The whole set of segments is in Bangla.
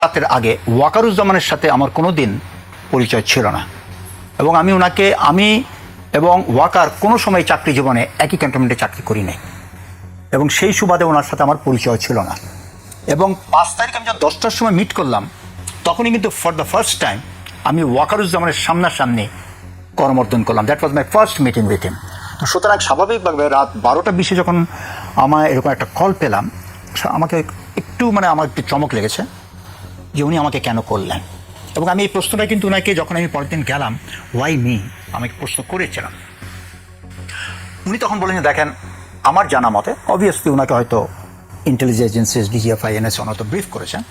রাতের আগে ওয়াকারুজ্জামানের সাথে আমার কোনো দিন পরিচয় ছিল না এবং আমি এবং ওয়াকার কোনো সময় চাকরি জীবনে একই ক্যান্টনমেন্টে চাকরি করি নাই এবং সেই সুবাদে ওনার সাথে আমার পরিচয় ছিল না এবং 5 তারিখ আমি যখন 10টার সময় মিট করলাম তখনই কিন্তু ফর দ্য ফার্স্ট টাইম আমি ওয়াকারুজ্জামানের সামনাসামনি করমর্দন করলাম। That was my first meeting with him. সুতরাং স্বাভাবিকভাবে রাত 12টা 20 যখন আমার এরকম একটা কল পেলাম আমাকে আমার একটু চমক লেগেছে যে উনি আমাকে কেন করলেন এবং আমি এই প্রশ্নটা কিন্তু ওনাকে যখন আমি পরের দিন গেলাম ওয়াই মি আমাকে প্রশ্ন করেছিলাম। উনি তখন বললেন যে দেখেন আমার জানা মতে অবভিয়াসলি ওনাকে হয়তো ইন্টেলিজেন্স এজেন্সিস ডিজিএফআই এনএসএ হয়তো ব্রিফ করেছেন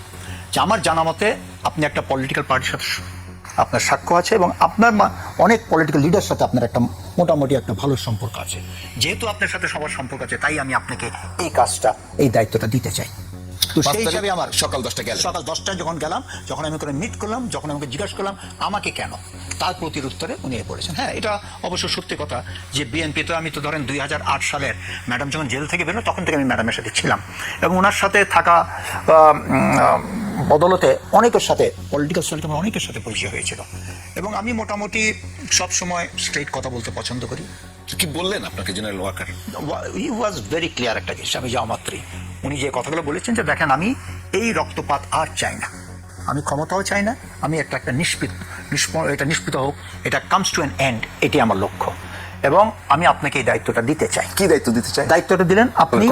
যে আমার জানা মতে আপনি একটা পলিটিক্যাল পার্টির সাথে আপনার সাক্ষ্য আছে এবং আপনার অনেক পলিটিক্যাল লিডার সাথে আপনার একটা মোটামুটি একটা ভালো সম্পর্ক আছে। যেহেতু আপনার সাথে সবার সম্পর্ক আছে তাই আমি আপনাকে এই কাজটা এই দায়িত্বটা দিতে চাই। তো সেই হিসাবে আমার সকাল 10টায় যখন গেলাম যখন আমি ওখানে মিট করলাম যখন আমাকে জিজ্ঞাসা করলাম আমাকে কেন, তার প্রতির উত্তরে উনি বলেছেন হ্যাঁ এটা অবশ্য সত্যি কথা যে বিএনপি তো আমি তো ধরেন 2008 সালের ম্যাডাম যখন জেল থেকে বেরোলো তখন থেকে আমি ম্যাডামের সাথে ছিলাম এবং ওনার সাথে থাকা বদলতে অনেকের সাথে পলিটিক্যাল সার্কেল অনেকের সাথে পরিচয় হয়েছিল এবং আমি মোটামুটি সবসময় স্ট্রেট কথা বলতে পছন্দ করি। কি বললেন আপনাকে General Walker? He was very clear একটা জিনিস আমি যাওয়া মাত্রই উনি যে কথাগুলো বলেছেন যে দেখেন আমি এই রক্তপাত আর চাই না, আমি ক্ষমতাও চাই না, আমি একটা এটা নিষ্পিত হোক, এটা কামস টু অ্যান এন্ড, এটি আমার লক্ষ্য এবং আমি আপনাকে এই দায়িত্বটা দিতে চাই। কি দায়িত্ব দিতে চাই? দায়িত্বটা দিলেন আপনি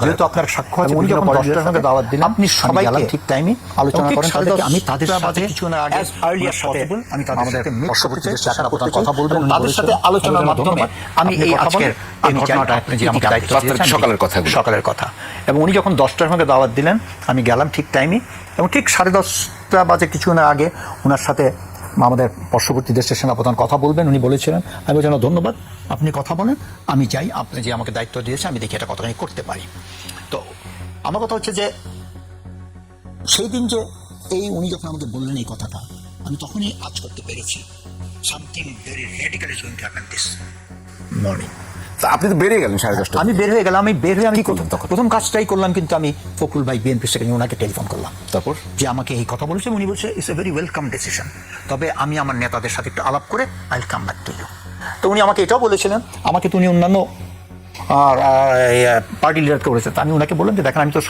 যেহেতু আপনার সাক্ষ্য আছে উনি যখন 10টার সঙ্গে দাওয়াত দিলেন আপনি সবাইকে ঠিক টাইমে আলোচনা করেন তাদেরকে আমি তাদের সাথে কিছু না আগে আর্লিয়ার সাথে আমি তাদের সাথে পরবর্তী কথা বলবো তাদের সাথে আলোচনার মাধ্যমে আমি এই আজকের এই ঘটনাটা আপনি যে আমাকে দায়িত্ব দিয়েছেন সকালের কথা এবং উনি যখন 10টার সঙ্গে দাওয়াত দিলেন আমি গেলাম ঠিক টাইমে এবং ঠিক 10:30 বাজে কিছু না আগে ওনার সাথে আমাদের পার্শ্ববর্তী দেশের সেনাপ্রধান কথা বলবেন উনি বলেছিলেন। আমি বলছি ধন্যবাদ আপনি কথা বলেন, আমি চাই আপনি যে আমাকে দায়িত্ব দিয়েছে আমি দেখি এটা কতখানি করতে পারি। তো আমার কথা হচ্ছে যে সেই দিন যে উনি যখন আমাকে বললেন এই কথাটা আমি তখনই আজ করতে পেরেছি something very radical is going to happen this morning. আপনি তো বেরিয়ে গেলেন 10:30। আমি বের হয়ে গেলাম, আমি বের হয়ে আমি কি করলাম তখন প্রথম কাজটাই করলাম কিন্তু আমি ফখরুল ভাই বিএনপি সেখানে ওনাকে টেলিফোন করলাম তারপর যে আমাকে এই কথা বলেছে উনি বলছে it's a very welcome decision, তবে আমি আমার নেতাদের সাথে একটু আলাপ করে I will come back to you. তো উনি আমাকে এটাও বলেছিলেন আমাকে তো উনি অন্যান্য পার্টি লিডারকে বলেছে তো আমি ওনাকে বললাম যে দেখেন আমি তো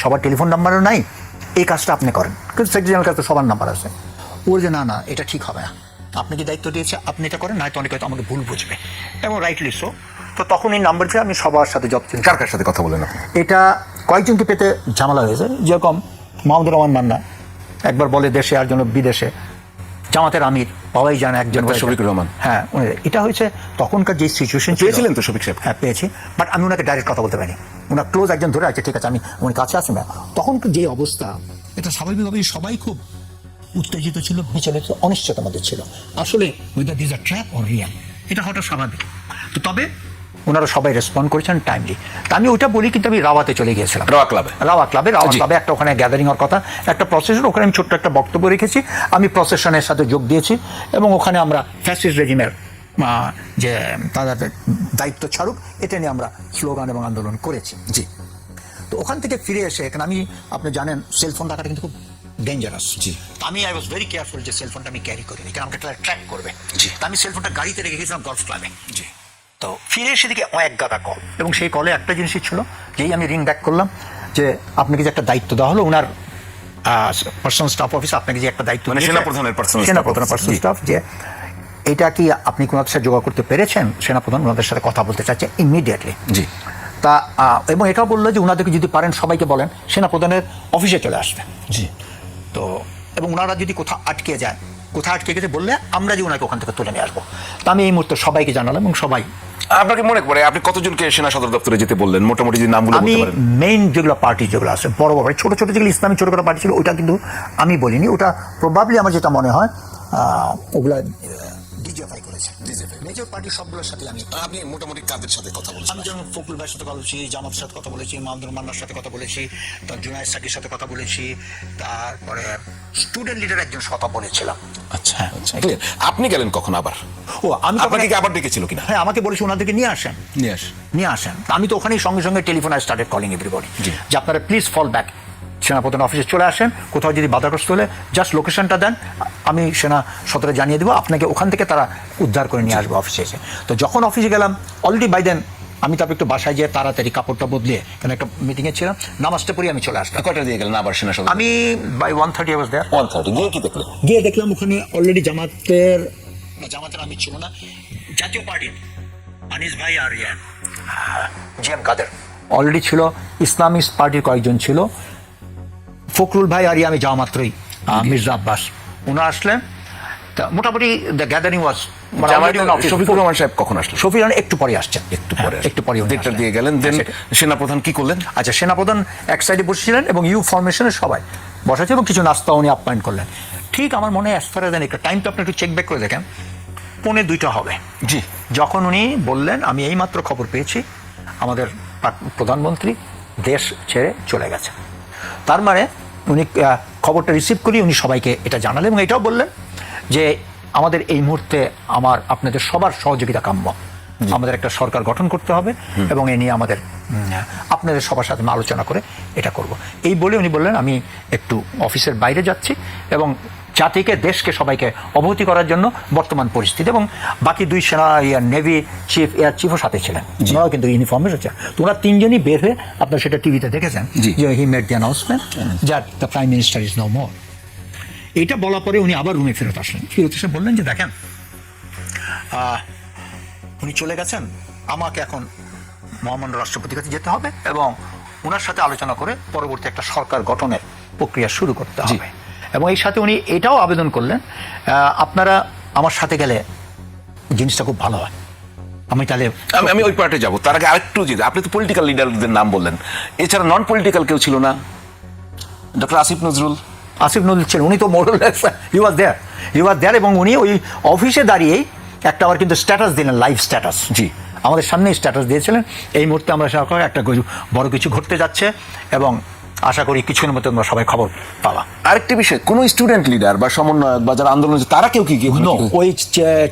সবার টেলিফোন নাম্বারও নাই, এই কাজটা আপনি করেন কিন্তু সেক্রেটারি জেনারেল কাছে তো সবার নাম্বার আছে। ও যে না এটা ঠিক হবে না, আপনি যে দায়িত্ব দিয়েছে আপনি এটা করেন, নয়তো অনেকে হয়তো আমাকে ভুল বুঝবে এবং রাইটলি সো। তো তখন এই নাম্বার পেয়ে আমি সবার সাথে কার সাথে কথা বলেন আপনি? এটা কয়েকজনকে পেতে ঝামেলা হয়েছে, যেরকম মাহমুদুর রহমান মান্না একবার বলে দেশে আর জন্য বিদেশে, জামাতের আমির পাওয়াই জানে একজন শফিকুর রহমান, হ্যাঁ এটা হয়েছে তখনকার যে সিচুয়েশন পেয়েছিলেন তো শফিক সাহেব? হ্যাঁ পেয়েছি, বাট আমি ওনাকে ডাইরেক্ট কথা বলতে পারিনি, ওনার ক্লোজ একজন ধরে আছে ঠিক আছে আমি উনি কাছে আসেন না। তখন যে অবস্থা এটা স্বাভাবিকভাবেই সবাই খুব উত্তেজিত ছিল, বিচলিত, অনিশ্চয়তার মধ্যে ছিল আসলে wither this a trap or Real, এটা হওয়াটা স্বাভাবিক। তো তবে ওনারা সবাই রেসপন্ড করেছেন টাইমলি। তা আমি ওইটা বলি কিন্তু আমি রাওয়াতে চলে গিয়েছিলাম, রাওয়া ক্লাবে একটা ওখানে গ্যাদারিং হওয়ার কথা একটা প্রসেশন, ওখানে আমি ছোট্ট একটা বক্তব্য রেখেছি, আমি প্রসেশনের সাথে যোগ দিয়েছি এবং ওখানে আমরা ফ্যাসিস্ট রেজিমের যে তাদের দায়িত্ব ছাড়ুক এটা নিয়ে আমরা স্লোগান এবং আন্দোলন করেছি। জি। তো ওখান থেকে ফিরে এসে এখানে আপনি জানেন সেলফোন রাখাটা কিন্তু খুব ডেঞ্জারাস। জি। আমি আই ওয়াজ ভেরি কেয়ারফুল যে সেলফোনটা আমি ক্যারি করিনি কারণ আমাকে ট্র্যাক করবে। জি। আমি সেলফোনটা গাড়িতে রেখে গেছিলাম গলফ ক্লাবে। জি। তো ফিরে এসে দিকে এক গাদা কল এবং সেই কলে একটা জিনিসই ছিল যেই আমি রিং ব্যাক করলাম যে আপনাকে যে একটা দায়িত্ব দেওয়া হলো ওনার পার্সোনাল স্টাফ অফিস আপনাকে যে একটা দায়িত্ব সেনাপ্রধানের পার্সোনাল স্টাফ যে এটা কি আপনি কোনাদের সাথে যোগাযোগ করতে পেরেছেন? সেনাপ্রধান ওনাদের সাথে কথা বলতে চাচ্ছে ইমিডিয়েটলি। জি। তা এবং এটাও বললো যে ওনাদেরকে যদি পারেন সবাইকে বলেন সেনাপ্রধানের অফিসে চলে আসবে। জি। তো এবং ওনারা যদি কোথাও আটকে যায়, কোথায় আটকে গেছে বললে আমরা যে ওনাকে ওখান থেকে তুলে নিয়ে আসবো। তা আমি এই মুহূর্তে সবাইকে জানালাম এবং সবাই। আপনাকে মনে করে আপনি কতজনকে সেনা সদর দপ্তরে যেতে বললেন মোটামুটি যে নামগুলো বলতে পারেন? আমি মেইন যেগুলো পার্টি যেগুলো আছে বড় বড় ছোট ছোট যেগুলো ইসলামী ছোটখাটো পার্টি ছিল ওটা কিন্তু আমি বলিনি, ওটা প্রবাবলি আমার যেটা মনে হয় ওগুলা ডিজিএফআই করেছে। মেজর পার্টি সবগুলোর সাথে আপনি মোটামুটি কাদের সাথে কথা বলেছেন? আমি যেমন ফখরুল ভাইয়ের সাথে কথা বলেছি, জামাতের সাথে কথা বলেছি, মাহমুদুর মান্নার সাথে কথা বলেছি, তার জুনায়েদ সাকির সাথে কথা বলেছি, তারপরে স্টুডেন্ট লিডার একজন কথা বলেছিলাম। আচ্ছা আচ্ছা। আপনি গেলেন কখন আবার? আমি আপনাকে আবার ডেকেছিল কিনা? হ্যাঁ আমাকে বলেছি ওনাদেরকে নিয়ে আসেন। আমি তো ওখানেই সঙ্গে সঙ্গে telephone I started calling everybody যে আপনারা প্লিজ ফল ব্যাক সেনাপ্রধান অফিসে চলে আসেন, কোথাও যদি বাধাগ্রস্ত হলে জাস্ট লোকেশনটা দেন, আমি সেনা সদরে জানিয়ে দেবো, আপনাকে ওখান থেকে তারা উদ্ধার করে নিয়ে আসবে অফিসে এসে। তো যখন অফিসে গেলাম অলরেডি বাই দেন আমি তারপর একটু বাসায় যেয়ে তাড়াতাড়ি কাপড়টা বদলিয়ে, কারণ একটা মিটিংয়ে ছিলাম, নামাজটা পড়ে আমি চলে আসলাম। কয়টা দিয়ে গেলেন আবার সেনা সদর? আমি বাই 1:30 I was there। 1:30 গিয়ে কি দেখলেন? গিয়ে দেখলাম ওখানে অলরেডি জামাতের আমি ছিল না, জাতীয় পার্টির আনিস ভাই আর জিএম কাদের অলরেডি ছিল, ইসলামিস্ট পার্টির কয়েকজন ছিল, ফখরুল ভাই আর আমি যাওয়া মাত্রই মির্জা আব্বাস ওনারা আসলেন। তা মোটামুটি দ্য গ্যাদারিং ওয়াজ, শফিকুর রহমান সাহেব কখন আসলেন? শফিকুর রহমান একটু পরে আসছেন, একটু পরে দেড়টা দিয়ে গেলেন। দেন সেনাপ্রধান কি করলেন? আচ্ছা, সেনাপ্রধান এক সাইডে বসেছিলেন এবং ইউ ফরমেশনের সবাই বসাচ্ছে এবং কিছু নাস্তা উনি আপ্যায়ন করলেন। ঠিক আমার মনে হয় অ্যাজ একটা টাইমটা আপনি একটু চেক ব্যাক করে দেখেন, 1:45 হবে। জি। যখন উনি বললেন আমি এইমাত্র খবর পেয়েছি আমাদের প্রধানমন্ত্রী দেশ ছেড়ে চলে গেছে, তার মানে উনি খবরটা রিসিভ করি উনি সবাইকে এটা জানালেন এবং এটাও বললেন যে আমাদের এই মুহূর্তে আপনাদের সবার সহযোগিতা কাম্য, আমাদের একটা সরকার গঠন করতে হবে এবং এ নিয়ে আমাদের আপনাদের সবার সাথে আলোচনা করে এটা করব। এই বলে উনি বললেন আমি একটু অফিসের বাইরে যাচ্ছি এবং জাতিকে দেশকে সবাইকে অবহিত করার জন্য বর্তমান পরিস্থিতি, এবং বাকি 2 সেনা নেভি চিফ এয়ার চিফও সাথে ছিলেন, ওনারাও কিন্তু ইউনিফর্মে রয়েছে। তো ওরা 3জনই বের হয়ে আপনার সেটা টিভিতে দেখেছেন যে he made the announcement that the prime minister is no more. এইটা বলার পরে উনি আবার রুমে ফেরত আসলেন, ফেরত এসে বললেন যে দেখেন উনি চলে গেছেন, আমাকে এখন মহামান্য রাষ্ট্রপতির কাছে যেতে হবে এবং ওনার সাথে আলোচনা করে পরবর্তী একটা সরকার গঠনের প্রক্রিয়া শুরু করতে হবে। এবং এই সাথে উনি এটাও আবেদন করলেন আপনারা আমার সাথে গেলে জিনিসটা খুব ভালো হয়। আমি তাহলে আমি ওই পার্টে যাবো, তার আগে আরেকটু যদি আপনি তো পলিটিক্যাল লিডারদের নাম বললেন, এছাড়া নন পলিটিক্যাল কেউ ছিল না? ডক্টর আসিফ নজরুল ছিলেন, উনি তো মোরলেস হি ওয়াজ দেয়ার এবং উনি ওই অফিসে দাঁড়িয়েই একটা আবার কিন্তু স্ট্যাটাস দিলেন, লাইভ স্ট্যাটাস। জি, আমাদের সামনেই স্ট্যাটাস দিয়েছিলেন এই মুহূর্তে আমরা একটা বড় কিছু ঘটতে যাচ্ছে এবং আশা করি কিছুক্ষণের মধ্যে তোমরা সবাই খবর পাবা। আরেকটি বিষয়, কোন স্টুডেন্ট লিডার বা সমন্বয়ক বা যারা আন্দোলন তারা কেউ কি ওই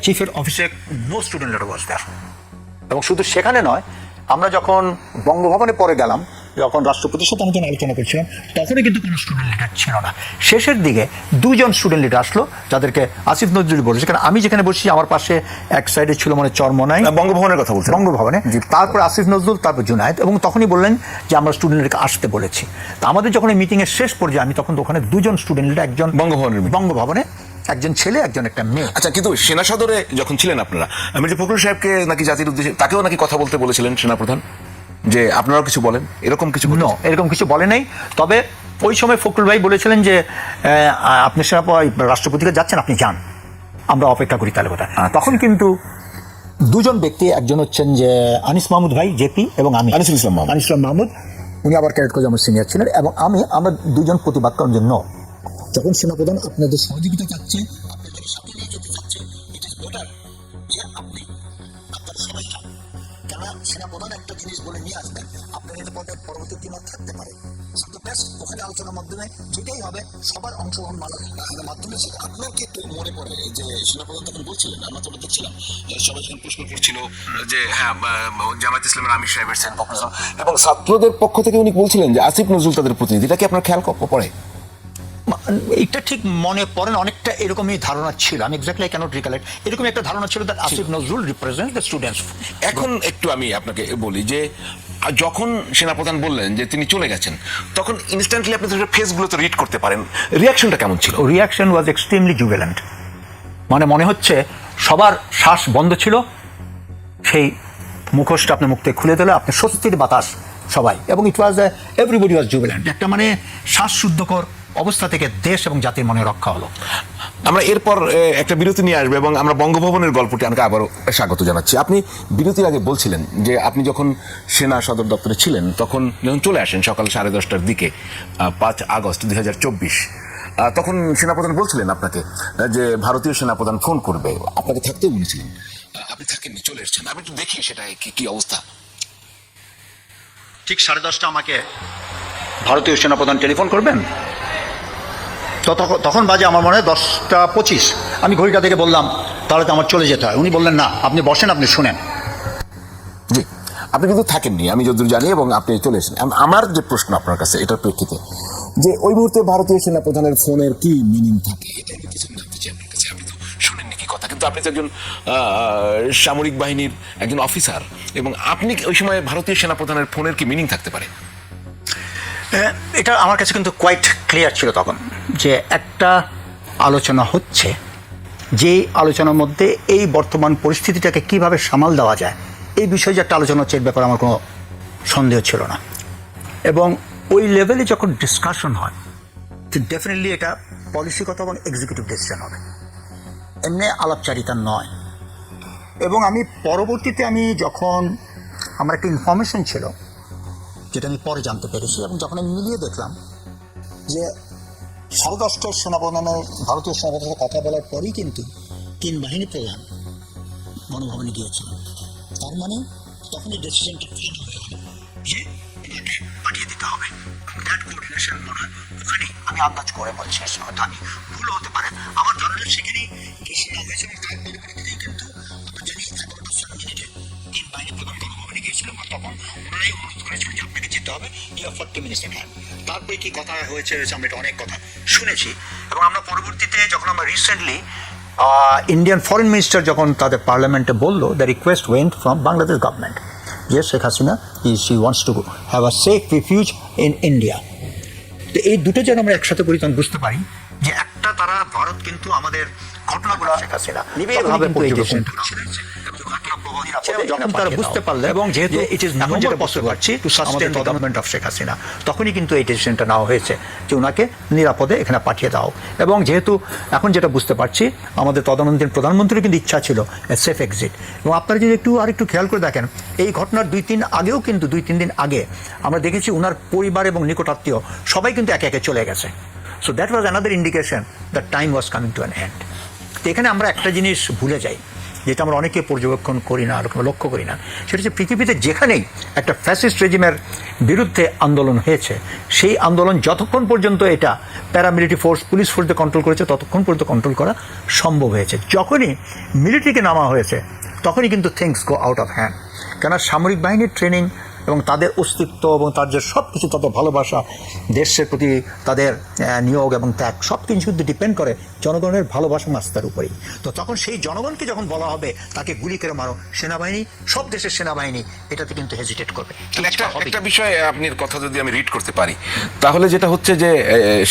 চিফের অফিসে নো স্টুডেন্ট লিডার ওয়াজ দেয়ার। এবং শুধু সেখানে নয়, আমরা যখন বঙ্গভবনে পরে গেলাম, যখন রাষ্ট্রপতির সাথে আমি যখন আলোচনা করছিলাম তখনই কিন্তু কোনো স্টুডেন্ট লিডার ছিল না। শেষের দিকে 2জন স্টুডেন্ট লিডার আসলো যাদেরকে আসিফ নজরুল বলেছে, কারণ আমি যেখানে বসছি আমার পাশে এক সাইডে ছিল মানে চরমনাই, বঙ্গভবনের কথা বলছি, বঙ্গভবনে, তারপর আসিফ নজরুল, তারপর জুনায়েদ, এবং তখনই বললেন যে আমরা স্টুডেন্টদেরকে আসতে বলেছি। তো আমাদের যখন এই মিটিংয়ের শেষ পর্যায়ে আমি তখন ওখানে 2জন স্টুডেন্ট লিডার, একজন বঙ্গভবনে একজন ছেলে একজন একটা মেয়ে। আচ্ছা, কিন্তু সেনা সদরে যখন ছিলেন আপনারা, মির্জা ফখরুল সাহেবকে নাকি জাতির উদ্দেশ্যে তাকেও নাকি কথা বলতে বলেছিলেন সেনাপ্রধান, যে আপনারাও কিছু বলেন, এরকম কিছু? এরকম কিছু বলে নাই। তবে ওই সময় ফখরুল ভাই বলেছিলেন যে আপনি রাষ্ট্রপতিকে যাচ্ছেন, আপনি যান, আমরা অপেক্ষা করি তাহলে কথা। তখন কিন্তু 2জন ব্যক্তি, একজন হচ্ছেন যে আনিস মাহমুদ ভাই জেপি এবং আমি আনিসুল ইসলাম মাহমুদ, উনি আবার ক্যাডেট কলেজে আমার সিনিয়র ছিলেন, এবং আমরা 2জন প্রতিবাদ করার জন্য, যখন সেনাপ্রধান আপনাদের সহযোগিতা চাচ্ছে, আপনাদের সাথে নিয়ে যেতে চাচ্ছে, ইট ইজ বেটার যে আপনি আপনারা সবাই যান। কেন সেনাপ্রধান একটা জিনিস বলে নিয়ে আসবেন, আপনার এর পরে পরবর্তী দিন থাকতে পারে, শুধু বেস্ট ওখানে আলোচনার মাধ্যমে যেটাই হবে সবার অংশগ্রহণ মাধ্যমে সেটা। আপনার কি একটু মনে পড়ে যে সেনাপ্রধান তখন বলছিলেন, আমরা তো দেখছিলাম সবাই যখন প্রশ্ন করছিল যে হ্যাঁ জামায়াত ইসলামের আমির সাহেবের সেন এবং ছাত্রদের পক্ষ থেকে উনি বলছিলেন যে আসিফ নজরুল তাদের প্রতিনিধি, এটা কি আপনার খেয়াল পড়ে? এটা ঠিক মনে পড়ে না, অনেকটা এরকমই ধারণা ছিল, আমি এক্স্যাক্টলি ক্যানট রিকলেক্ট, এরকম একটা ধারণা ছিল that Asif Nazrul represent the students. এখন একটু আমি আপনাকে বলি যে যখন সেনাপ্রধান বললেন যে তিনি চলে গেছেন, তখন ইনস্ট্যান্টলি আপনি ফেসগুলোতে রিড করতে পারেন, রিয়াকশনটা কেমন ছিল? রিয়াকশন ওয়াজ এক্সট্রিমলি জুবিল্যান্ট, মানে মনে হচ্ছে সবার শ্বাস বন্ধ ছিল, সেই মুখোশটা আপনি মুখ থেকে খুলে দিলে আপনি স্বস্তির বাতাস সবাই, এবং ইট ওয়াজ এভরিবডি ওয়াজ জুবিল্যান্ট, একটা মানে শ্বাসশুদ্ধকর অবস্থা থেকে দেশ এবং জাতির মনে রক্ষা হলো। আমরা এরপর একটা বিরতি নিয়ে আসবো এবং আমরা বঙ্গভবনের গল্পটি আমাকে আবারও স্বাগত জানাচ্ছি। আপনি বিরতির আগে বলছিলেন যে আপনি যখন সেনা সদর দপ্তরে ছিলেন তখন যখন চলে আসেন সকাল 10:30টার দিকে 5 আগস্ট 2024, তখন সেনাপ্রধান বলছিলেন আপনাকে যে ভারতীয় সেনাপ্রধান ফোন করবে, আপনাকে থাকতেও বলেছিলেন, আপনি থাকেননি, চলে এসেছেন। আমি একটু দেখি সেটা কি অবস্থা। ঠিক 10:30 আমাকে ভারতীয় সেনাপ্রধান টেলিফোন করবেন, তখন বাজে আমার মনে হয় 10:25। আমি ঘড়িটা থেকে বললাম তাহলে তো আমার চলে যেতে হয়। উনি বললেন না, আপনি বসেন, আপনি শুনেন। জি, আপনি কিন্তু থাকেননি আমি যতদূর জানি, এবং আপনি চলে এসেছেন। আমার যে প্রশ্ন আপনার কাছে এটার প্রেক্ষিতে, যে ওই মুহূর্তে ভারতীয় সেনা প্রধানের ফোনের কি মিনিং থাকে, এটা আমি কিছু জানতে চাই আপনার কাছে। আপনি তো শুনেননি কি কথা, কিন্তু আপনি তো একজন সামরিক বাহিনীর একজন অফিসার, এবং আপনি ওই সময় ভারতীয় সেনা প্রধানের ফোনের কি মিনিং থাকতে পারে? এটা আমার কাছে কিন্তু কোয়াইট ক্লিয়ার ছিল তখন, যে একটা আলোচনা হচ্ছে, যে আলোচনার মধ্যে এই বর্তমান পরিস্থিতিটাকে কিভাবে সামাল দেওয়া যায় এই বিষয়ে যে একটা আলোচনা হচ্ছে, এর ব্যাপারে আমার কোনো সন্দেহ ছিল না। এবং ওই লেভেলে যখন ডিসকাশন হয়, তো ডেফিনেটলি এটা পলিসিগত এবং এক্সিকিউটিভ ডিসিশন হবে, এমনি আলাপচারিতা নয়। এবং আমি পরবর্তীতে যখন আমার একটা ইনফরমেশন ছিল, যেটা আমি পরে জানতে পেরেছি, এবং যখন আমি মিলিয়ে দেখলাম যে 10:30 সেনাপ্রধানের ভারতীয় সেনাপ্রধানের কথা বলার পরেই কিন্তু 3 বাহিনী প্রধান গণভবনে গিয়েছিলেন। তার মানে তখন এই ডিসিশনটা ফাইনাল হয়ে গেল যে এটাকে পাঠিয়ে দিতে হবে। দ্যাট কোঅর্ডিনেশন মনে হয় ওখানে, আমি আন্দাজ করে বলছি, হয়তো আমি ভুল হতে পারে, আমার ধারণা সেখানেই ডিসিশন হয়েছে। এবং তার পরিপ্রেক্ষিতেই কিন্তু আমরা জানি 11:07 3 বাহিনী প্রধান গণভবনে গিয়েছিলাম, আর তখন ওনারাই অনুরোধ করেছিল যে আপনাকে যেতে হবে, you have 40 minutes in hand. তারপরে কি কথা হয়েছে আমরা এটা অনেক কথা শুনেছি। এবং আমরা পরবর্তীতে যখন আমরা রিসেন্টলি ইন্ডিয়ান ফরেন মিনিস্টার যখন তাদের পার্লামেন্টে বললো, the request went from Bangladesh government যে Sheikh Hasina she wants to have a safe refuge in India. তো এই দুটো যেন আমরা একসাথে করি, তখন বুঝতে পারি যে একটা তারা ভারত কিন্তু আমাদের ঘটনাগুলো শেখ হাসিনা নিবিড়ভাবে পর্যবেক্ষণ যখন তারা বুঝতে পারলেন, এবং যেহেতু ইট ইজ এখন যেটা বুঝতে পারছি two sustain the government of Sheikh Hasina, তখনই কিন্তু এই ডিসিশনটা নেওয়া হয়েছে যে ওনাকে নিরাপদে এখানে পাঠিয়ে দাও। এবং যেহেতু এখন যেটা বুঝতে পারছি, আমাদের তদানীন্তন প্রধানমন্ত্রীর কিন্তু ইচ্ছা ছিল সেফ এক্সিট। এবং আপনারা যদি আরেকটু খেয়াল করে দেখেন, এই ঘটনার 2-3 দিন আগে আমরা দেখেছি ওনার পরিবার এবং নিকটাত্মীয় সবাই কিন্তু একে একে চলে গেছে। So that was another indication that time was coming to an end. তো এখানে আমরা একটা জিনিস ভুলে যাই, যেটা আমরা অনেকে পর্যবেক্ষণ করি না, আর লক্ষ্য করি না, সেটা হচ্ছে পৃথিবীতে যেখানেই একটা ফ্যাসিস্ট রেজিমের বিরুদ্ধে আন্দোলন হয়েছে, সেই আন্দোলন যতক্ষণ পর্যন্ত এটা প্যারামিলিটারি ফোর্স, পুলিশ ফোর্স দিয়ে কন্ট্রোল করেছে, ততক্ষণ পর্যন্ত কন্ট্রোল করা সম্ভব হয়েছে। যখনই মিলিটারিকে নামা হয়েছে, তখনই কিন্তু things go out of hand. কেননা সামরিক বাহিনীর ট্রেনিং এবং তাদের অস্তিত্ব এবং তাদের সব কিছু, তাদের ভালোবাসা, দেশের প্রতি তাদের নিয়োগ এবং ত্যাগ, সব কিছু কিন্তু ডিপেন্ড করে জনগণের ভালোবাসা মাস্তার উপরেই। তো তখন সেই জনগণকে যখন বলা হবে তাকে গুলি করে মারো, সেনাবাহিনী, সব দেশের সেনাবাহিনী এটাতে কিন্তু হেজিটেট করবে। একটা বিষয় আপনার কথা যদি আমি রিড করতে পারি, তাহলে যেটা হচ্ছে যে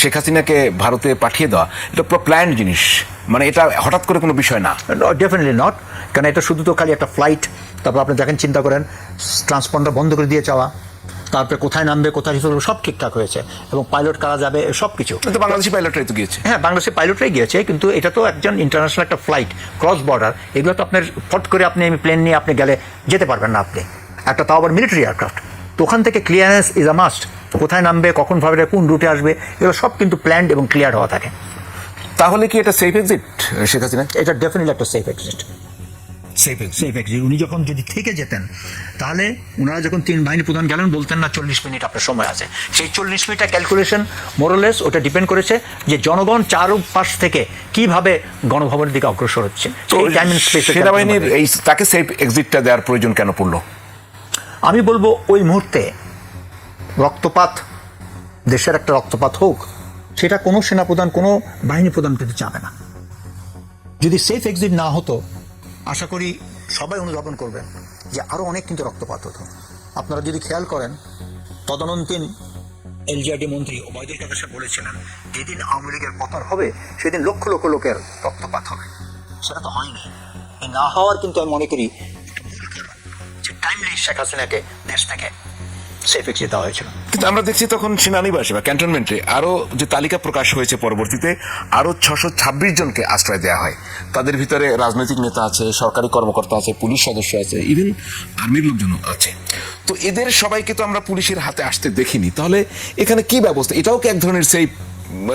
শেখ হাসিনাকে ভারতে পাঠিয়ে দেওয়া এটা পুরো প্ল্যান্ড জিনিস, মানে এটা হঠাৎ করে কোনো বিষয় না। ডেফিনেটলি নট, কারণ এটা শুধু তো খালি একটা ফ্লাইট, তারপর আপনি দেখেন, চিন্তা করেন, ট্রান্সপন্ডার বন্ধ করে দিয়ে যাওয়া, তারপরে কোথায় নামবে, কোথায় রিসোর্স, সব ঠিকঠাক হয়েছে, এবং পাইলট কারা যাবে, সব কিছু। কিন্তু বাংলাদেশি পাইলটরাই তো গিয়েছে। হ্যাঁ, বাংলাদেশি পাইলটরাই গিয়েছে, কিন্তু এটা তো একজন ইন্টারন্যাশনাল একটা ফ্লাইট, ক্রস বর্ডার, এগুলো তো আপনার ফট করে আপনি প্লেন নিয়ে আপনি গেলে যেতে পারবেন না আপনি, একটা তাও আবার মিলিটারি এয়ারক্রাফট। তো ওখান থেকে ক্লিয়ারেন্স ইজ আ মাস্ট, কোথায় নামবে, কখন ভাবে, কোন রুটে আসবে, এগুলো সব কিন্তু প্ল্যান্ড এবং ক্লিয়ার হওয়া থাকে। তাহলে কি এটা সেফ এক্সিট শেখ হাসিনা? এটা ডেফিনেটলি একটা সেফ এক্সিট। Safe exit. উনি যখন যদি থেকে যেতেন, তাহলে ওনারা যখন 3 বাহিনী প্রধান গেলেন, বলতেন না 40 মিনিট আপনার সময় আছে। সেই 40 মিনিটের ক্যালকুলেশন মোরলেস ওটা ডিপেন্ড করেছে যে জনগণ চারপাশ থেকে কিভাবে গণভবনের দিকে অগ্রসর হচ্ছে। সেনাবাহিনীর এই তাকে সেফ এক্সিটটা দেওয়ার প্রয়োজন কেন পড়লো? আমি বলবো ওই মুহূর্তে রক্তপাত, দেশের একটা রক্তপাত হোক, সেটা কোনো সেনাপ্রধান, কোনো বাহিনী প্রধান কিন্তু চাবে না। যদি সেফ এক্সিট না হতো, আশা করি সবাই অনুধাবন করবেন যে আরও অনেক কিন্তু রক্তপাত হতো। আপনারা যদি খেয়াল করেন, তদানীন্তন এলজিআরডি মন্ত্রী ওবায়দুল কাদের সাহেব বলেছিলেন, যেদিন আওয়ামী লীগের পতন হবে সেদিন লক্ষ লক্ষ লোকের রক্তপাত হবে। সেটা তো হয়নি। এই না হওয়ার কিন্তু আমি মনে করি মূল কারণ যে টাইমলি শেখ হাসিনাকে দেশ থেকে সেফ এক্সিট দেওয়া হয়েছিল। কিন্তু আমরা দেখছি তখন সেনানিবাসে বা ক্যান্টনমেন্টে আরও যে তালিকা প্রকাশ হয়েছে, পরবর্তীতে আরও 626 জনকে আশ্রয় দেওয়া হয়। তাদের ভিতরে রাজনৈতিক নেতা আছে, সরকারি কর্মকর্তা আছে, পুলিশ সদস্য আছে, ইভেন আর্মির লোকজনও আছে। তো এদের সবাইকে তো আমরা পুলিশের হাতে আসতে দেখিনি। তাহলে এখানে কি ব্যবস্থা? এটাও কি এক ধরনের সেই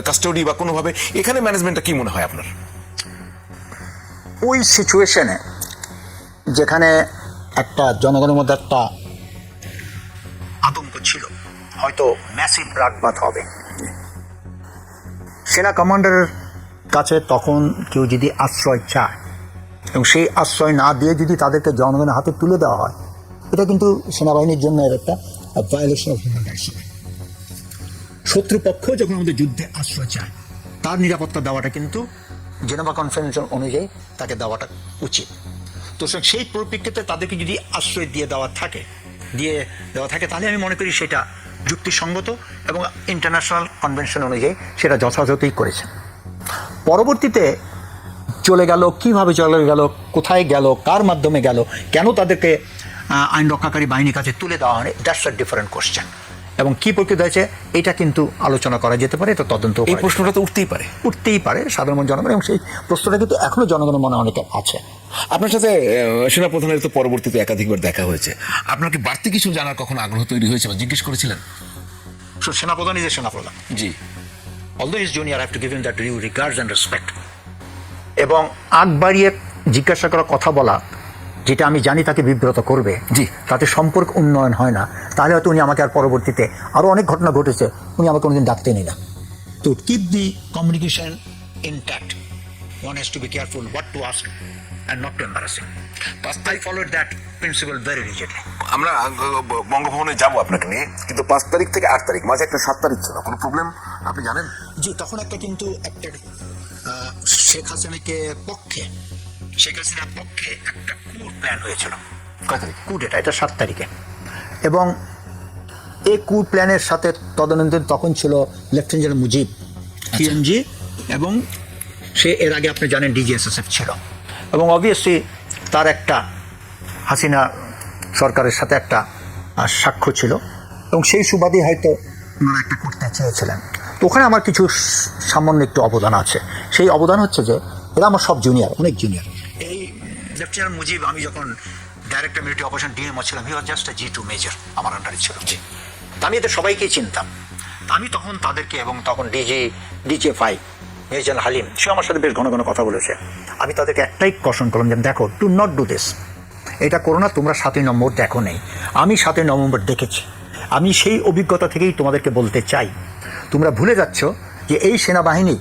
কাস্টোডি বা কোনোভাবে এখানে ম্যানেজমেন্টটা কি মনে হয় আপনার? ওই সিচুয়েশনে যেখানে একটা জনগণের মধ্যে একটা আতঙ্ক ছিল, হয়তো ম্যাসিভ রাগবাদ হবে, সেনা কমান্ডারের কাছে তখন কেউ যদি আশ্রয় চায় এবং সেই আশ্রয় না দিয়ে যদি তাদেরকে জনগণের হাতে তুলে দেওয়া হয়, এটা কিন্তু সেনাবাহিনীর জন্য একটা ভায়োলেশন অফ হিউম্যান রাইটস। শত্রুপক্ষ যখন আমাদের যুদ্ধে আশ্রয় চায় তার নিরাপত্তা দেওয়াটা কিন্তু জেনেভা কনভেনশন অনুযায়ী তাকে দেওয়াটা উচিত। তো সেই পরিপ্রেক্ষিতে তাদেরকে যদি আশ্রয় দিয়ে দেওয়া থাকে তাহলে আমি মনে করি সেটা যুক্তিসঙ্গত এবং ইন্টারন্যাশনাল কনভেনশন অনুযায়ী সেটা যথাযথই করেছে। পরবর্তীতে চলে গেল, কিভাবে চলে গেল, কোথায় গেল, কার মাধ্যমে গেল, কেন তাদেরকে আইন রক্ষাকারী বাহিনীর কাছে তুলে দেওয়া হয়নি, দ্যাটস আ ডিফারেন্ট কোশ্চেন। এবং কি প্রকৃতি হয়েছে এটা কিন্তু আলোচনা করা যেতে পারে, এটা তদন্ত এই প্রশ্নটা তো উঠতেই পারে সাধারণ জনগণ, এবং সেই প্রশ্নটা কিন্তু এখনো জনগণের মনে অনেক আছে। আপনার সাথে সেনাপ্রধানের তো পরবর্তীতে একাধিকবার দেখা হয়েছে, আপনার কি বাড়তি কিছু জানার কখনো আগ্রহ তৈরি হয়েছে বা জিজ্ঞেস করেছিলেন? সেনাপ্রধান ইজ এ সেনাপ্রধান, জি, although he's junior, I have to give him that due regards and respect. এবং আগ বাড়িয়ে জিজ্ঞাসা করা, কথা বলা, যেটা আমি জানি তাকে বিব্রত করবে, জি, তাতে সম্পর্ক উন্নয়ন হয় না, তাহলে হয়তো উনি আমাকে আর পরবর্তীতে আরও অনেক ঘটনা ঘটেছে উনি আমাকে কোনোদিন ডাকতেনই না। তো keep the communication intact, one has to be careful what to ask and not to embarrass him. I followed that principle very rigidly. আমরা বঙ্গভবনে যাব আপনাকে নিয়ে, কিন্তু 5 তারিখ থেকে 8 তারিখ মাঝে একটা 7 তারিখ ছিল, কোনো প্রবলেম আপনি জানেন? জি, তখন একটা কিন্তু একটা শেখ হাসিনার পক্ষে একটা কুট প্ল্যান হয়েছিল। কুট এটা 7 তারিখে, এবং এই কুট প্ল্যানের সাথে তদানীন্তন তখন ছিল লেফটেন্যান্ট জেনারেল মুজিব টিএমজি, এবং সে এর আগে আপনি জানেন ডিজিএসএসএফ ছিল, এবং অবভিয়াসলি তার একটা হাসিনা সরকারের সাথে একটা সাক্ষ্য ছিল, এবং সেই সুবাদে হয়তো ওনারা একটা করতে চেয়েছিলেন। তো ওখানে আমার কিছু সামান্য একটু অবদান আছে। সেই অবদান হচ্ছে যে এরা আমার সব জুনিয়র, অনেক জুনিয়র। এই লেফটেন্যান্ট মুজিব, আমি যখন ডাইরেক্টর মিলিটারি অপারেশন ডিএমও ছিলাম, হি was just a G2 major, আমার আন্ডারে ছিল। আমি এদের সবাইকেই চিনতাম। আমি তখন তাদেরকে, এবং তখন ডিজিএফআই মেজর হালিম, সে আমার সাথে বেশ ঘন ঘন কথা বলেছে। আমি তাদেরকে একটাই কষন করলাম যে দেখো, টু নট ডু দিস, এটা করো না। তোমরা 7ই নভেম্বর দেখো নেই, আমি 7ই নভেম্বর দেখেছি। আমি সেই অভিজ্ঞতা থেকেই তোমাদেরকে বলতে চাই, তোমরা ভুলে যাচ্ছ যে এই সেনাবাহিনী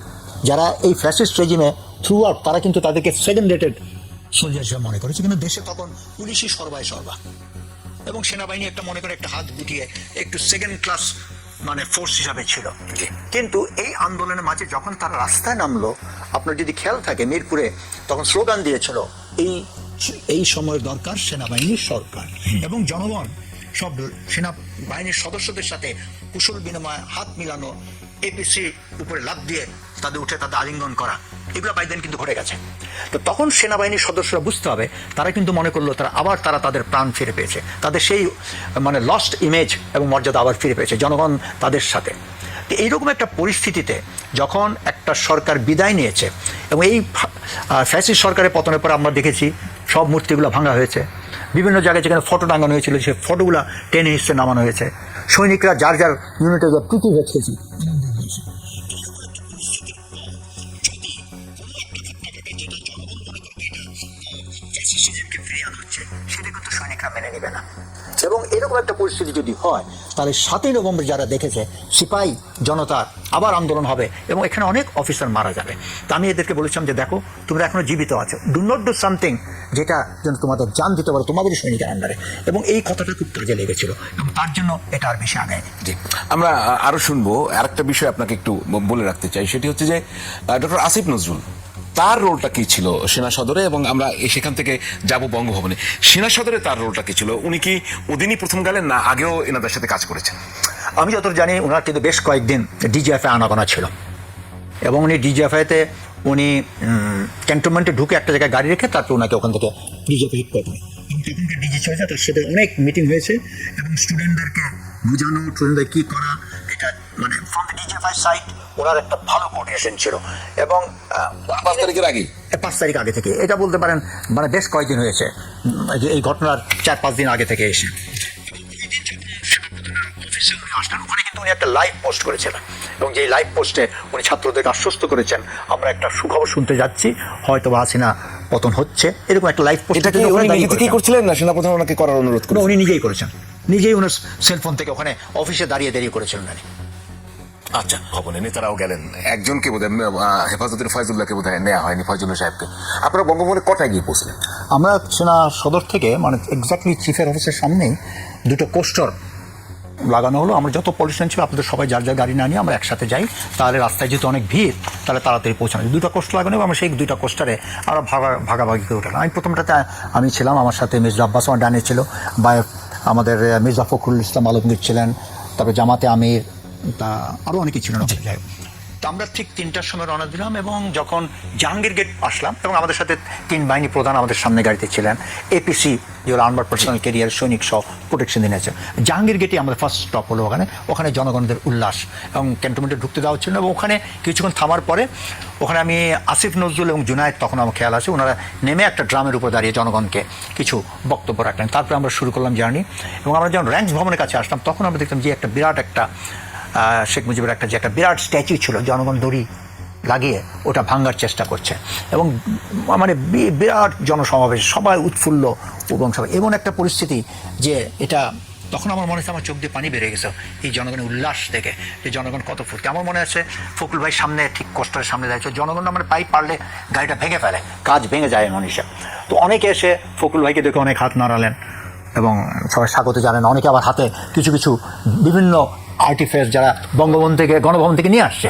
যারা এই ফ্যাসিস্ট রেজিমে থ্রু আউট, তারা কিন্তু তাদেরকে সেকেন্ড রেটেড সোলজার হিসেবে মনে করেছে, কিন্তু দেশে তখন পুলিশই সর্বা, এবং সেনাবাহিনী একটা মনে করে একটা হাত গুটিয়ে একটু সেকেন্ড ক্লাস মানে ফোর্স হিসাবে ছিল। কিন্তু এই আন্দোলনের মাঝে যখন তারা রাস্তায় নামলো, আপনার যদি খেয়াল থাকে মিরপুরে তখন স্লোগান দিয়েছিল, এই সময় দরকার সেনাবাহিনীর সরকার, এবং জনগণ সব সেনাবাহিনীর সদস্যদের সাথে কুশল বিনিময়, হাত মিলানো, এপিসি উপরে লাফ দিয়ে তাদের উঠে তাদের আলিঙ্গন করা, এগুলো বাইদেন কিন্তু ঘটে গেছে। তো তখন সেনাবাহিনীর সদস্যরা বুঝতে হবে, তারা কিন্তু মনে করলো তারা তাদের প্রাণ ফিরে পেয়েছে, তাদের সেই মানে লস্ট ইমেজ এবং মর্যাদা আবার ফিরে পেয়েছে, জনগণ তাদের সাথে। তো এইরকম একটা পরিস্থিতিতে যখন একটা সরকার বিদায় নিয়েছে, এবং এই ফ্যাসিস্ট সরকারের পতনের পর আমরা দেখেছি সব মূর্তিগুলো ভাঙা হয়েছে, বিভিন্ন জায়গায় যেখানে ফটো টাঙানো হয়েছিল সেই ফটোগুলো টেনে হিসেবে নামানো হয়েছে, সৈনিকরা যার যার ইউনিটে প্রীতি হয়েছে। সেটা কিন্তু সৈনিকরা মেনে নেবে না, এবং এরকম একটা পরিস্থিতি যদি হয় তাহলে 7ই নভেম্বর যারা দেখেছে সিপাহী জনতার আবার আন্দোলন হবে, এবং এখানে অনেক অফিসার মারা যাবে। তা আমি এদেরকে বলেছিলাম যে দেখো, তোমরা এখনো জীবিত আছো, ডু নট ডু সামথিং যেটা যেন তোমাদের জান দিতে পারো তোমাদের সৈনিকের আন্ডারে, এবং এই কথাটা খুব কাজে লেগেছিল, এবং তার জন্য এটা আর বেশি আগায়নি। জি, আমরা আরো শুনবো। আরেকটা বিষয় আপনাকে একটু বলে রাখতে চাই, সেটি হচ্ছে যে ডক্টর আসিফ নজরুল, তার রোলটা কি ছিল সেনা সদরে, এবং আমরা সেখান থেকে যাব বঙ্গভবনে, সেনা সদরে তার রোলটা কি ছিল? উনি কি ওদিনই প্রথম গেলেন, না আগেও এনাদের সাথে কাজ করেছেন? আমি যতটা জানি ওনার কিন্তু বেশ কয়েকদিন ডিজিএফআই আনাগোনা ছিল, এবং উনি ডিজিএফআইতে উনি ক্যান্টনমেন্টে ঢুকে একটা জায়গায় গাড়ি রেখে তারপর ওনাকে ওখান থেকে ডিজিএফআই হিট করে দেয়। তখনকার ডিজি চলেছে, তার সাথে অনেক মিটিং হয়েছে, এবং স্টুডেন্টদেরকে বোঝানো, স্টুডেন্টদের কী করা, এটা মানে ফ্রম দ্য ডিজিএফআই সাইড ওনার একটা ভালো কোঅর্ডিনেশন ছিল। এবং 5 তারিখের আগে, 5 তারিখ আগে থেকে, এটা বলতে পারেন মানে বেশ কয়েকদিন হয়েছে, এই ঘটনার 4-5 দিন আগে থেকে এসে ওখানে কিন্তু উনি একটা লাইভ পোস্ট করেছিলেন, এবং যে লাইভ পোস্টে উনি ছাত্রদেরকে আশ্বস্ত করেছেন আমরা একটা সুখবর শুনতে যাচ্ছি, হয়তো বা হাসিনা পতন হচ্ছে, এরকম একটা লাইভ পোস্ট। এটা কি উনি নিজে থেকেই করছিলেন, না সেনাপ্রধান ওনাকে করার অনুরোধ করেন? উনি নিজেই করেছেন, নিজেই ওনার সেলফোন থেকে ওখানে অফিসে দাঁড়িয়ে করেছিলেন উনি। আচ্ছা, ভবনে নেতারাও গেলেন, একজনকে বোধহয় হেফাজতের ফয়জুল্লাহকে বোধহয় নেওয়া হয়নি, ফয়জুল্লাহ সাহেবকে। আপনারা বঙ্গভবনে কটায় গিয়ে পৌঁছলেন? আমরা সেনা সদর থেকে মানে এক্স্যাক্টলি চিফের অফিসের সামনেই দুটো কোস্টার লাগানো হলো। আমরা যত পলিটিশিয়ান ছিল আপনাদের সবাই যার যার গাড়ি না নিয়ে আমরা একসাথে যাই, তাহলে রাস্তায় যেহেতু অনেক ভিড় তাহলে তাড়াতাড়ি পৌঁছানো। 2টা কোস্ট লাগানো এবং আমরা সেই 2টা কোস্টারে আমরা ভাগাভাগি করে উঠলাম। আমি প্রথমটাতে আমি ছিলাম, আমার সাথে মির্জা আব্বাস আমার ডানে ছিল, বা আমাদের মির্জা ফখরুল ইসলাম আলমগীর ছিলেন, তারপরে জামাতে আমির, তা আরও অনেকেই ছিলেন। যাই হোক, তো আমরা ঠিক 3টার সময় রওনা দিলাম এবং যখন জাহাঙ্গীর গেট আসলাম এবং আমাদের সাথে 3 বাহিনী প্রধান আমাদের সামনে গাড়িতে ছিলেন, এপিসি যে হলো আর্মার পার্সোনাল ক্যারিয়ার সৈনিক সহ প্রোটেকশন দিয়েছে। জাহাঙ্গীর গেটে আমাদের ফার্স্ট স্টপ হলো ওখানে জনগণদের উল্লাস এবং ক্যান্টনমেন্টে ঢুকতে দেওয়া হচ্ছিল না। এবং ওখানে কিছুক্ষণ থামার পরে ওখানে আমি আসিফ নজরুল এবং জুনায়েদ, তখন আমার খেয়াল আছে, ওনারা নেমে একটা ড্রামের উপর দাঁড়িয়ে জনগণকে কিছু বক্তব্য রাখলেন। তারপরে আমরা শুরু করলাম জার্নি এবং আমরা যখন র্যাঞ্চ ভবনের কাছে আসলাম তখন আমরা দেখলাম যে একটা বিরাট একটা শেখ মুজিবের একটা যে একটা বিরাট স্ট্যাচু ছিল, জনগণ দড়ি লাগিয়ে ওটা ভাঙার চেষ্টা করছে এবং মানে বিরাট জনসমাবেশ, সবাই উৎফুল্ল এবং সবাই এমন একটা পরিস্থিতি যে এটা তখন আমার মনে হচ্ছে আমার চোখ দিয়ে পানি বেরিয়ে গেছে এই জনগণের উল্লাস দেখে, যে জনগণ কত ফুর্তি। আমার মনে আছে ফখরুল ভাই সামনে, ঠিক কোস্টারের সামনে দাঁড়িয়েছে, জনগণ আমার পাইপ পারলে গাড়িটা ভেঙে ফেলে, কাজ ভেঙে যায় এমন হিসাব। তো অনেকে এসে ফখরুল ভাইকে দেখে অনেক হাত নাড়ালেন এবং সবাই স্বাগত জানেন। অনেকে আবার হাতে কিছু কিছু বিভিন্ন আর্টিফ্যাক্ট যারা বঙ্গভবন থেকে, গণভবন থেকে নিয়ে আসছে,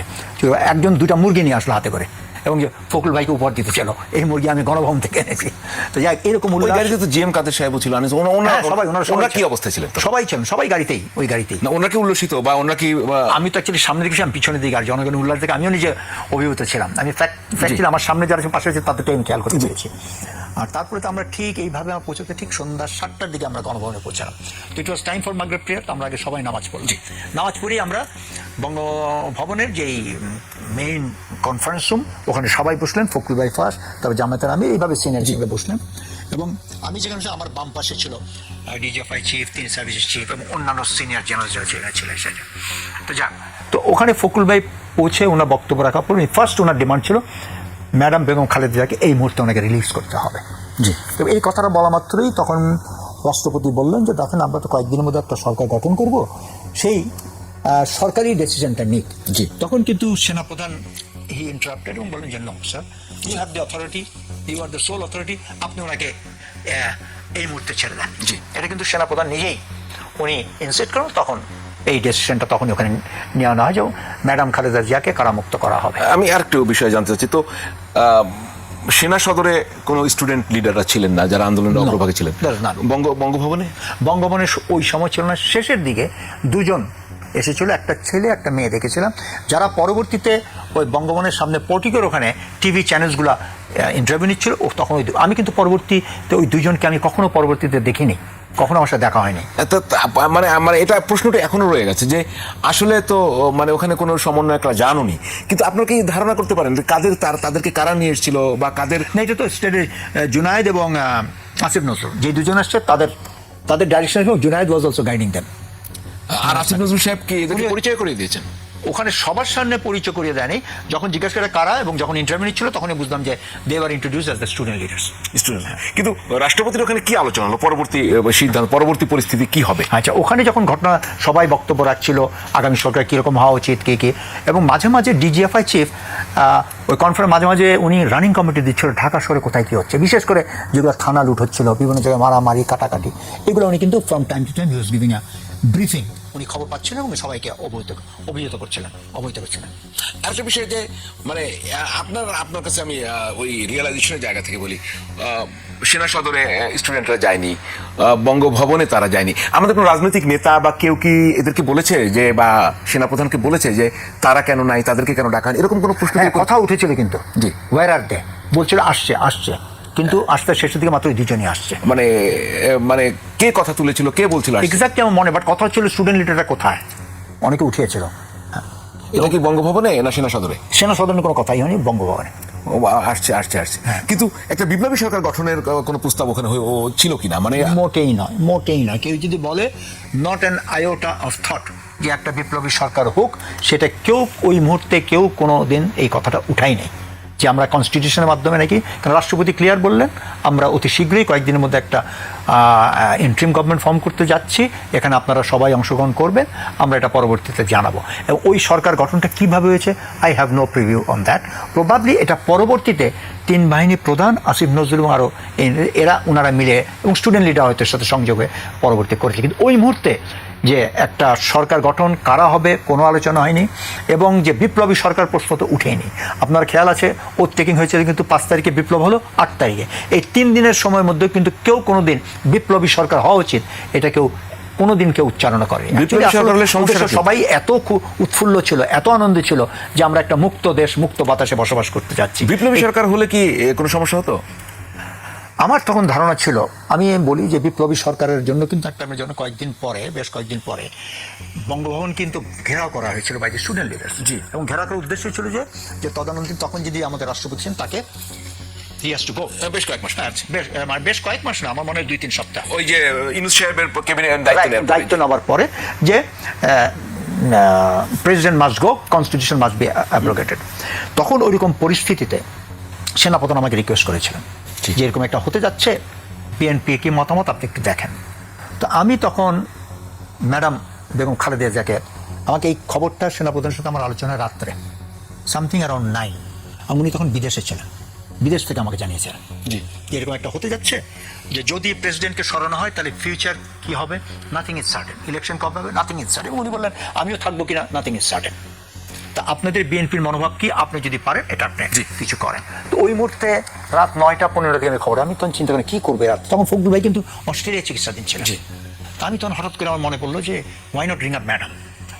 1-2টা মুরগি নিয়ে আসলো হাতে করে এবং যে ফখরুল ভাইকে উপহার দিতে ছিল, এই মুরগি আমি গণভবন থেকে এনেছি। তো যাই এরকম গাড়িতে তো জিএম কাদের সাহেবও ছিল, সবাই কি অবস্থা ছিলেন? সবাই ছিলেন, সবাই গাড়িতেই, ওই গাড়িতেই। না ওনারা কি উল্লসিত বা ওনারা কি? আমি তো অ্যাকচুয়ালি সামনে দিকে ছিলাম, পিছনের দিকে আর জনগণের উল্লাস থেকে আমিও নিজে অভিভূত ছিলাম। আমি ফ্যাক্টলি আমার সামনে যারা পাশে আছে তাদেরকে আমি খেয়াল করতে পেরেছি। আর তারপরে তো আমরা ঠিক এইভাবে আমরা পৌঁছতে ঠিক সন্ধ্যা 7টার দিকে আমরা গণভবনে পৌঁছালাম। তো ইট ওয়াজ টাইম ফর মাগরিব প্রেয়ার। আমরা আগে সবাই নামাজ পড়লাম। নামাজ পড়েই আমরা বঙ্গভবনের যেই মেইন কনফারেন্স রুম, ওখানে সবাই বসলেন, ফখরুল ভাই ফার্স্ট, তারপর জামাতের আমি, এইভাবে সিনিয়র হিসেবে বসলেন। এবং আমি যেখানে আমার বাম পাশে ছিল ডিজিএফআই চিফ, 3 সার্ভিসেস চিফ এবং অন্যান্য সিনিয়র জেনারেল যারা ছিলেন সেটা। তো যাক, তো ওখানে ফখরুল ভাই পৌঁছে ওনার বক্তব্য রাখার পর ফার্স্ট ওনার ডিমান্ড ছিল ম্যাডাম বেগম খালেদা জিয়াকে এই মুহূর্তে ওনাকে রিলিজ করতে হবে। জি, তো এই কথাটা বলা মাত্রই তখন রাষ্ট্রপতি বললেন যে দেখেন আমরা তো কয়েকদিনের মধ্যে একটা সরকার গঠন করব, সেই সরকারি ডিসিশনটা নিক। জি, তখন কিন্তু সেনাপ্রধান হি ইন্টারাপ্টেড এবং বললেন যে no sir, you have the authority, you are the sole authority, আপনি ওনাকে এই মুহূর্তে ছেড়ে দেন। জি, এটা কিন্তু সেনাপ্রধান নিজেই উনি ইনসিস্ট করেন। তখন এই ডিসিশনটা তখনই ওখানে নেওয়া হয় যে ম্যাডাম খালেদা জিয়াকে কারামুক্ত করা হবে। আমি আরেকটু বিষয় জানতে চাচ্ছি, তো সেনা সদরে কোনো স্টুডেন্ট লিডাররা ছিলেন না যারা আন্দোলনের অগ্রভাগে ছিলেন? বঙ্গভবনে ওই সময় ছিল না। শেষের দিকে 2জন এসেছিল, একটা ছেলে একটা মেয়ে দেখেছিলাম, যারা পরবর্তীতে ওই বঙ্গভবনের সামনে পোর্টিকের ওখানে টিভি চ্যানেলসগুলো ইন্টারভিউ নিচ্ছিল। তখন আমি কিন্তু পরবর্তীতে ওই 2জনকে আমি কখনো পরবর্তীতে দেখিনি, কখনো আমার সাথে দেখা হয়নি। মানে আমার এটা প্রশ্নটা এখনো রয়ে গেছে যে আসলে তো মানে ওখানে কোনো সমন্বয়করা জানুনি, কিন্তু আপনারা কি ধারণা করতে পারেন যে তাদেরকে কারা নিয়ে এসেছিল বা কাদের? না, এটা তো স্টেটের জুনায়েদ এবং আসিফ নজরুল, যে 2জন আসছে তাদের direction, Junaid was also guiding them. আর আসিফ নজরুল সাহেব কি এদেরকে পরিচয় করিয়ে দিয়েছেন? ওখানে সবার সামনে পরিচয় করিয়ে দেয়নি। যখন জিজ্ঞাসা করে কারা এবং যখন ইন্টারভিউ ছিল তখনই বুঝলাম যে they are introduce as the student leaders. কিন্তু রাষ্ট্রপতির ওখানে কি আলোচনা হলো, পরবর্তী সিদ্ধান্ত, পরবর্তী পরিস্থিতি কি হবে? আচ্ছা, ওখানে যখন ঘটনা সবাই বক্তব্য রাখছিল আগামী সরকার কীরকম হওয়া উচিত, কে, এবং মাঝে মাঝে ডিজিএফআই চিফ ওই কনফারেন্স মাঝে মাঝে উনি রানিং কমিটি দিচ্ছিল ঢাকা শহরে কোথায় কী হচ্ছে, বিশেষ করে যেগুলো থানা লুট হচ্ছিল, বিভিন্ন জায়গায় মারামারি কাটাকাটি, এগুলো উনি কিন্তু from time to time use giving a briefing, উনি খবর পাচ্ছিলেন এবং সবাইকে অবহিত করছিলেন। আরেকটা বিষয় যে মানে আপনার কাছে আমি ওই রিয়েলাইজেশনের জায়গা থেকে বলি, সেনা সদরে স্টুডেন্টরা যায়নি, বঙ্গভবনে তারা যায়নি। আমাদের কোনো রাজনৈতিক নেতা বা কেউ কি এদেরকে বলেছে যে, বা সেনাপ্রধানকে বলেছে যে তারা কেন নাই, তাদেরকে কেন ডাকা, এরকম কোনো প্রশ্ন? কথা উঠেছিল কিন্তু, জি, ওয়ার আর দে বলছিল আসছে, কিন্তু আসতে শেষের দিকে মাত্র 2জনই আসছে। মানে কে কথা তুলেছিল, কে বলছিল? এক্স্যাক্টলি আমার মনে, বাট কথা হচ্ছিল স্টুডেন্ট লিডাররা কোথায়, অনেকে উঠিয়েছিল। এটা কি বঙ্গভবনে না সেনা সদরে? সেনা সদরে কোনো কথাই হয়নি, বঙ্গভবনে। আসছে। কিন্তু একটা বিপ্লবী সরকার গঠনের কোনো প্রস্তাব ওখানে ছিল কিনা? মানে মোটেই নয়। কেউ যদি বলে not an iota of thought যে একটা বিপ্লবী সরকার হোক, সেটা কেউ ওই মুহূর্তে কেউ কোনো দিন এই কথাটা উঠাই নেই যে আমরা কনস্টিটিউশনের মাধ্যমে নাকি, কারণ রাষ্ট্রপতি ক্লিয়ার বললেন আমরা অতি শীঘ্রই কয়েকদিনের মধ্যে একটা ইন্টারিম গভর্নমেন্ট ফর্ম করতে যাচ্ছি, এখানে আপনারা সবাই অংশগ্রহণ করবেন, আমরা এটা পরবর্তীতে জানাবো। এবং ওই সরকার গঠনটা কীভাবে হয়েছে, I have no preview on that. Probably এটা পরবর্তীতে তিন বাহিনী প্রধান আসিফ নজরুল এবং আরও এরা ওনারা মিলে এবং স্টুডেন্ট লিডার হয়তো এর সাথে সংযোগে পরবর্তী করেছে, কিন্তু ওই মুহূর্তে যে একটা সরকার গঠন কারা হবে কোনো আলোচনা হয়নি এবং যে বিপ্লবী সরকার প্রশ্ন তো উঠেনি। আপনার খেয়াল আছে ওভারটেকিং হয়েছিল কিন্তু 5 তারিখে বিপ্লব হলো 8 তারিখে, এই 3 দিনের সময়ের মধ্যে কিন্তু কেউ কোনো দিন বিপ্লবী সরকার হওয়া উচিত এটা কেউ কোনোদিন কেউ উচ্চারণ করে। বিপ্লবী সরকার হলে সমস্যাটা কি? সবাই এত উৎফুল্ল ছিল, এত আনন্দ ছিল যে আমরা একটা মুক্ত দেশ মুক্ত বাতাসে বসবাস করতে যাচ্ছি। বিপ্লবী সরকার হলে কি কোনো সমস্যা হতো? আমার তখন ধারণা ছিল, আমি বলি যে বিপ্লবী সরকারের জন্য কিন্তু একটা জন্য বেশ কয়েকদিন পরে বঙ্গভবন কিন্তু ঘেরাও করা হয়েছিল বাই দি স্টুডেন্ট লিডার্স। জি। এবং ঘেরাও করার উদ্দেশ্য ছিল যে তদানীন্তন তখন যদি আমাদের রাষ্ট্রপতি ছিলেন তাকে he has to go। বেশ কয়েক মাস বেশ কয়েক মাস না, আমার মনে হয় 2-3 সপ্তাহ ওই যে ইউনূস সাহেবের ক্যাবিনেট দায়িত্ব নেওয়ার পরে যে president must go, constitution must be abrogated. তখন ওইরকম পরিস্থিতিতে সেনাপ্রধান আমাকে রিকোয়েস্ট করেছিলেন যে এরকম একটা হতে যাচ্ছে, বিএনপি কি মতামত আপনি একটু দেখেন। তো আমি তখন ম্যাডাম বেগম খালেদা জিয়াকে, আমাকে এই খবরটা সেনাপ্রধানের সাথে আমার আলোচনায় রাত্রে সামথিং অ্যারাউন্ড 9, উনি তখন বিদেশে ছিলেন, বিদেশ থেকে আমাকে জানিয়েছিলেন জি যে এরকম একটা হতে যাচ্ছে, যে যদি প্রেসিডেন্টকে সরানো হয় তাহলে ফিউচার কি হবে, নাথিং ইজ সার্টেন, ইলেকশন কবে হবে, নাথিং ইজ সার্টেন। উনি বললেন আমিও থাকবো কিনা, নাথিং ইজ সার্টেন। তা আপনাদের বিএনপির মনোভাব কি, আপনি যদি পারেন এটা আপনি কিছু করেন। তো ওই মুহূর্তে রাত 9টা-15 দিকে আমি খবর, আমি তখন চিন্তা করি কী করবে রাত, তখন ফখরুল ভাই কিন্তু অস্ট্রেলিয়া চিকিৎসাধীন ছিলেন। তা আমি তখন হঠাৎ করে আমার মনে পড়লো যে why not ring up madam,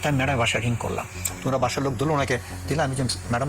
তাই ম্যাডাম বাসায় রিং করলাম, তোমরা বাসার লোক দিল, ওনাকে দিলাম, আমি যে ম্যাডাম